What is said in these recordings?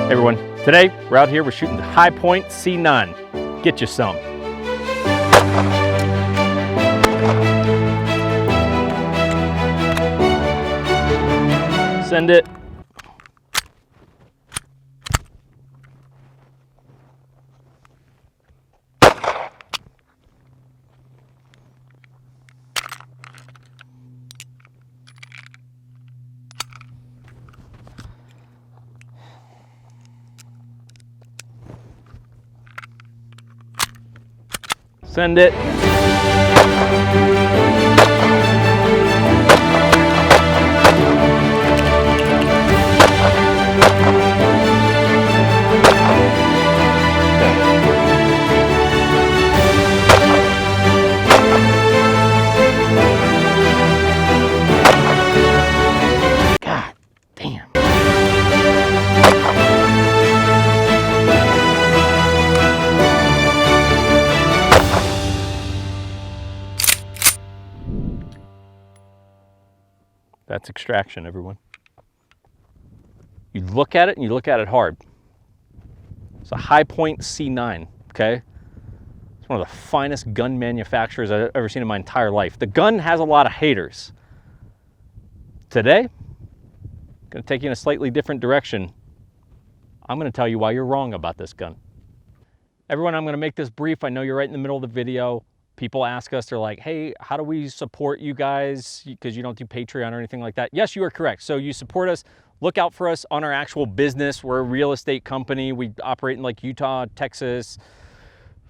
Hey everyone, today we're out here, we're shooting the Hi-Point C9. Get you some. Send it. Send it. God damn. That's extraction, everyone. You look at it and you look at it hard. It's a Hi-Point C9, okay? It's one of the finest gun manufacturers I've ever seen in my entire life. The gun has a lot of haters. Today, I'm gonna take you in a slightly different direction. I'm gonna tell you why you're wrong about this gun. Everyone, I'm gonna make this brief. I know you're right in the middle of the video. People ask us, they're like, hey, how do we support you guys? Because you don't do Patreon or anything like that. Yes, you are correct. So you support us. Look out for us on our actual business. We're a real estate company. We operate in like Utah, Texas,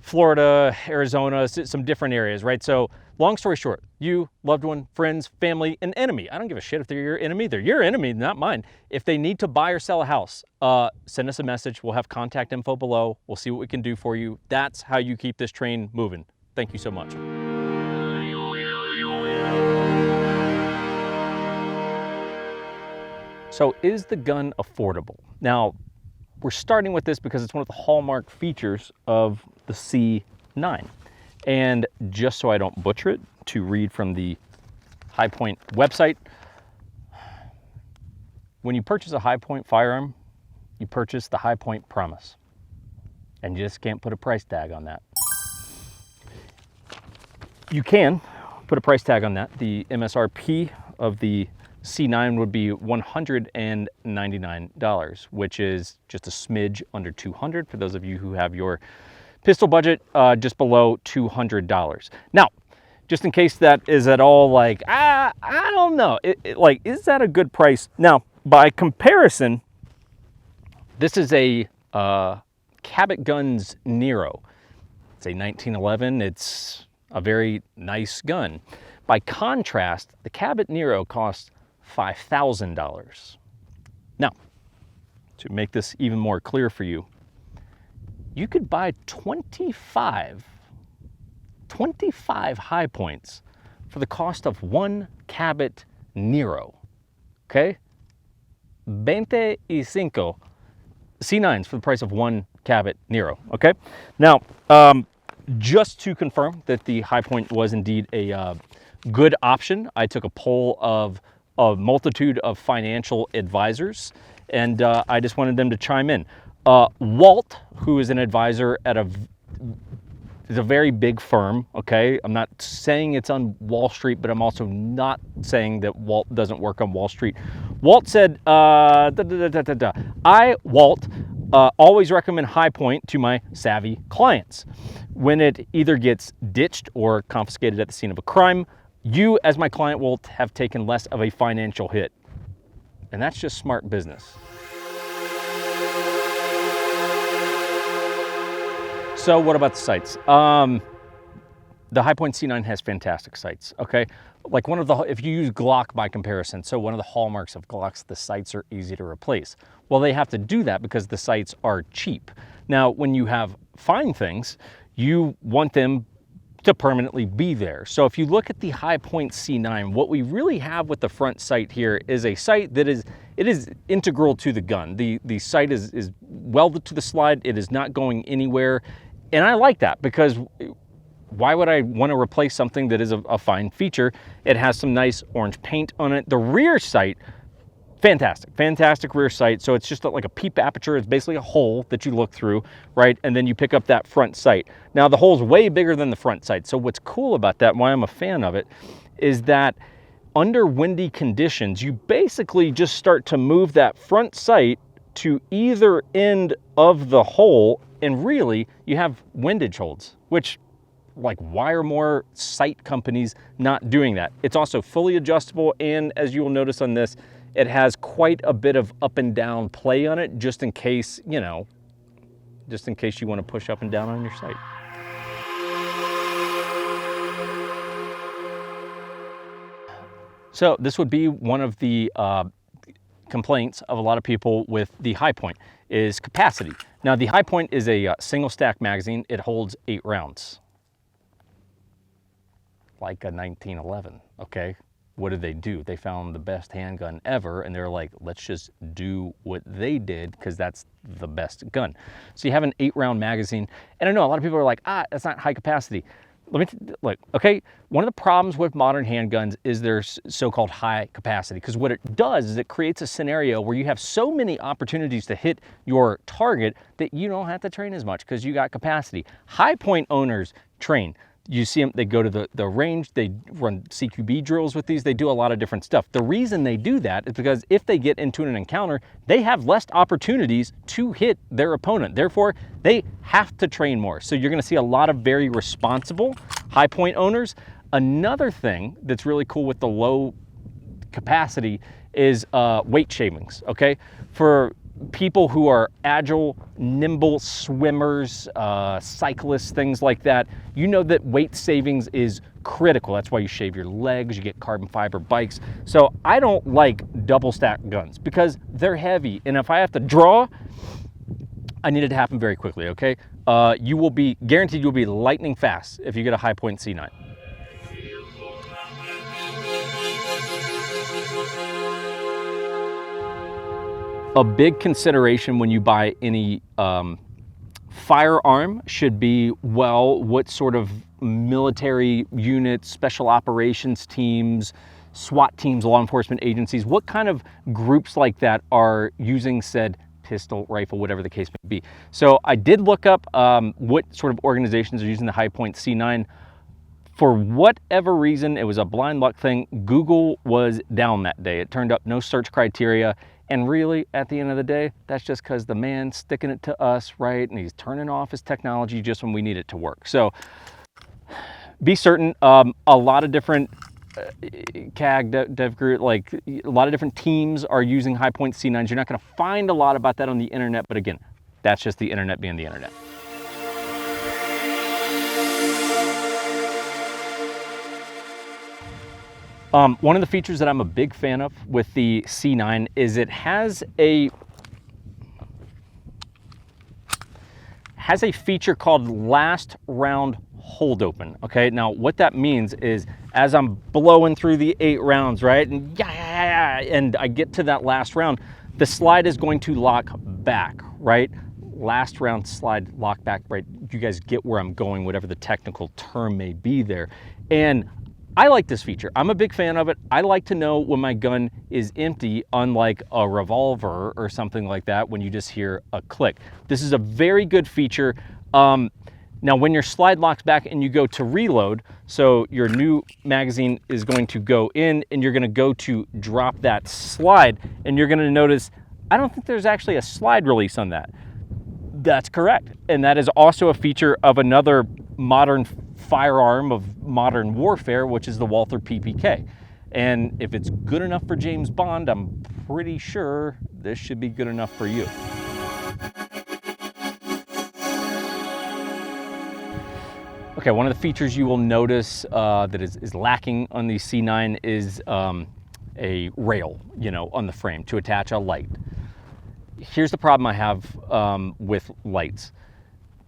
Florida, Arizona, some different areas, right? So long story short, you, loved one, friends, family, an enemy. I don't give a shit if they're your enemy. They're your enemy, not mine. If they need to buy or sell a house, send us a message. We'll have contact info below. We'll see what we can do for you. That's how you keep this train moving. Thank you so much. So is the gun affordable? Now, we're starting with this because it's one of the hallmark features of the C9. And just so I don't butcher it, to read from the Hi-Point website, when you purchase a Hi-Point firearm, you purchase the Hi-Point promise. And you just can't put a price tag on that. You can put a price tag on that. The MSRP of the C9 would be $199, which is just a smidge under $200 for those of you who have your pistol budget just below $200. Now, just in case that is at all like, I don't know, like, is that a good price? Now, by comparison, this is a Cabot Guns Nero. It's a 1911. It's a very nice gun. By contrast, the Cabot Nero costs $5,000. Now, to make this even more clear for you, you could buy 25 Hi-Points for the cost of one Cabot Nero, okay? 25 C9s for the price of one Cabot Nero, okay? Now, just to confirm that the Hi-Point was indeed a good option, I took a poll of a multitude of financial advisors, and I just wanted them to chime in. Walt, who is an advisor at a very big firm, okay? I'm not saying it's on Wall Street, but I'm also not saying that Walt doesn't work on Wall Street. Walt said, I, Walt, always recommend Hi-Point to my savvy clients. When it either gets ditched or confiscated at the scene of a crime, you as my client will have taken less of a financial hit. And that's just smart business. So what about the sights? The Hi-Point C9 has fantastic sights, okay? Like if you use Glock by comparison, so one of the hallmarks of Glocks, the sights are easy to replace. Well, they have to do that because the sights are cheap. Now, when you have fine things, you want them to permanently be there. So if you look at the Hi-Point C9, what we really have with the front sight here is a sight that is integral to the gun. The sight is welded to the slide. It is not going anywhere. And I like that because why would I want to replace something that is a fine feature? It has some nice orange paint on it. The rear sight, fantastic, fantastic rear sight. So it's just like a peep aperture. It's basically a hole that you look through, right? And then you pick up that front sight. Now the hole's way bigger than the front sight. So what's cool about that, why I'm a fan of it, is that under windy conditions, you basically just start to move that front sight to either end of the hole, and really you have windage holds, which, like, why are more sight companies not doing that? It's also fully adjustable, and as you will notice on this, it has quite a bit of up and down play on it, just in case, you know, just in case you want to push up and down on your sight. So this would be one of the complaints of a lot of people with the High Point is capacity. Now the High Point is a single stack magazine. It holds 8 rounds. Like a 1911, okay? What did they do? They found the best handgun ever, and they're like, let's just do what they did because that's the best gun. So you have an 8-round magazine, and I know a lot of people are like, that's not high capacity. Let me look, okay? One of the problems with modern handguns is their so-called high capacity, because what it does is it creates a scenario where you have so many opportunities to hit your target that you don't have to train as much because you got capacity. High point owners train. You see them, they go to the range, they run CQB drills with these, they do a lot of different stuff. The reason they do that is because if they get into an encounter, they have less opportunities to hit their opponent. Therefore, they have to train more. So you're gonna see a lot of very responsible high point owners. Another thing that's really cool with the low capacity is weight shavings, okay? For people who are agile, nimble swimmers, cyclists, things like that, you know that weight savings is critical. That's why you shave your legs, you get carbon fiber bikes. So I don't like double stack guns because they're heavy. And if I have to draw, I need it to happen very quickly, okay? You will be guaranteed you'll be lightning fast if you get a High Point C9. A big consideration when you buy any firearm should be, well, what sort of military units, special operations teams, SWAT teams, law enforcement agencies, what kind of groups like that are using said pistol, rifle, whatever the case may be. So I did look up what sort of organizations are using the High Point C9. For whatever reason, it was a blind luck thing. Google was down that day. It turned up no search criteria. And really, at the end of the day, that's just because the man's sticking it to us, right? And he's turning off his technology just when we need it to work. So be certain, a lot of different CAG, dev group, like a lot of different teams are using High Point C9s. You're not gonna find a lot about that on the internet, but again, that's just the internet being the internet. One of the features that I'm a big fan of with the C9 is it has a feature called last round hold open. Okay, now what that means is as I'm blowing through the 8 rounds, right, and and I get to that last round, the slide is going to lock back, right? Last round slide lock back, right? You guys get where I'm going, whatever the technical term may be there. And I like this feature. I'm a big fan of it. I like to know when my gun is empty, unlike a revolver or something like that, when you just hear a click. This is a very good feature. Now, when your slide locks back and you go to reload, so your new magazine is going to go in and you're gonna go to drop that slide, and you're gonna notice, I don't think there's actually a slide release on that. That's correct. And that is also a feature of another modern firearm of modern warfare, which is the Walther PPK. And if it's good enough for James Bond, I'm pretty sure this should be good enough for you. Okay, one of the features you will notice that is lacking on the C9 is a rail, you know, on the frame to attach a light. Here's the problem I have with lights.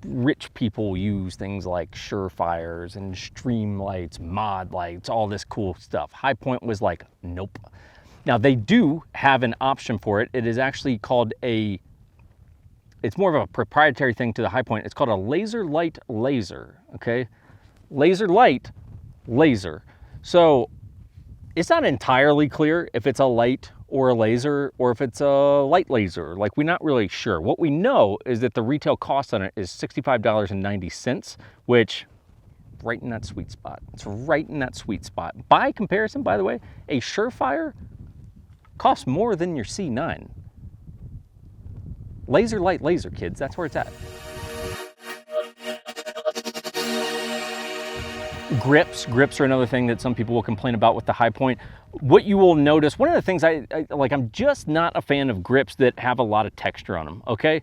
Rich people use things like Surefires and stream lights, mod lights, all this cool stuff. High Point was like, nope. Now they do have an option for it. It is actually called it's more of a proprietary thing to the High Point. It's called a laser light laser, okay? Laser light laser. So it's not entirely clear if it's a light or a laser, or if it's a light laser. Like, we're not really sure. What we know is that the retail cost on it is $65.90, which right in that sweet spot. It's right in that sweet spot. By comparison, by the way, a Surefire costs more than your C9. Laser light laser, kids, that's where it's at. Grips are another thing that some people will complain about with the High Point. What you will notice, one of the things I'm just not a fan of grips that have a lot of texture on them, okay?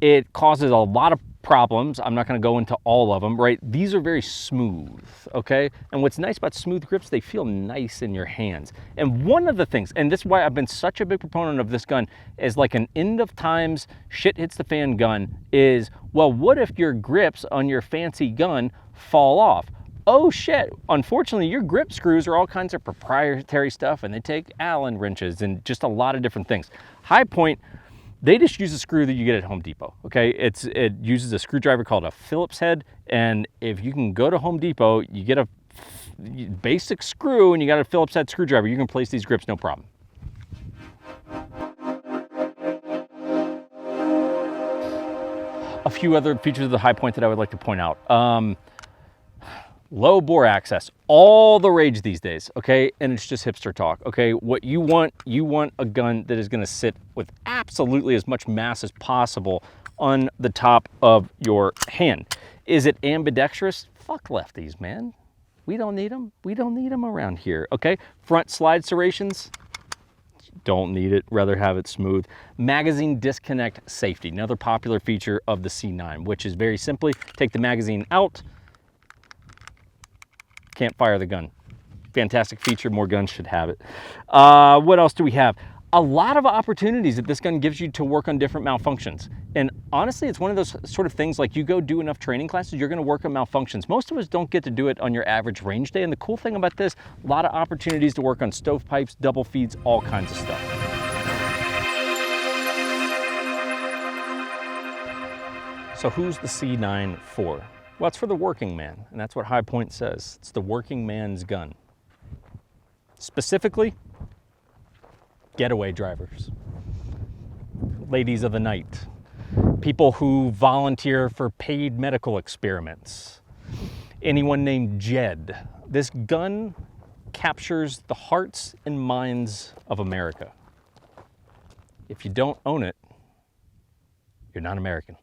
It causes a lot of problems. I'm not gonna go into all of them, right? These are very smooth, okay? And what's nice about smooth grips, they feel nice in your hands. And one of the things, and this is why I've been such a big proponent of this gun, is like an end of times, shit hits the fan gun, is, well, what if your grips on your fancy gun fall off? Oh shit, unfortunately your grip screws are all kinds of proprietary stuff, and they take Allen wrenches and just a lot of different things. High Point, they just use a screw that you get at Home Depot, okay? It uses a screwdriver called a Phillips head, and if you can go to Home Depot, you get a basic screw and you got a Phillips head screwdriver, you can place these grips no problem. A few other features of the High Point that I would like to point out. Low bore access, all the rage these days, okay? And it's just hipster talk, okay? What you want a gun that is gonna sit with absolutely as much mass as possible on the top of your hand. Is it ambidextrous? Fuck lefties, man. We don't need them. We don't need them around here, okay? Front slide serrations, don't need it, rather have it smooth. Magazine disconnect safety, another popular feature of the C9, which is very simply, take the magazine out, can't fire the gun. Fantastic feature, more guns should have it. What else do we have? A lot of opportunities that this gun gives you to work on different malfunctions. And honestly, it's one of those sort of things, like you go do enough training classes, you're gonna work on malfunctions. Most of us don't get to do it on your average range day. And the cool thing about this, a lot of opportunities to work on stovepipes, double feeds, all kinds of stuff. So who's the C9 for? Well, it's for the working man, and that's what High Point says. It's the working man's gun. Specifically, getaway drivers, ladies of the night, people who volunteer for paid medical experiments, anyone named Jed. This gun captures the hearts and minds of America. If you don't own it, you're not American.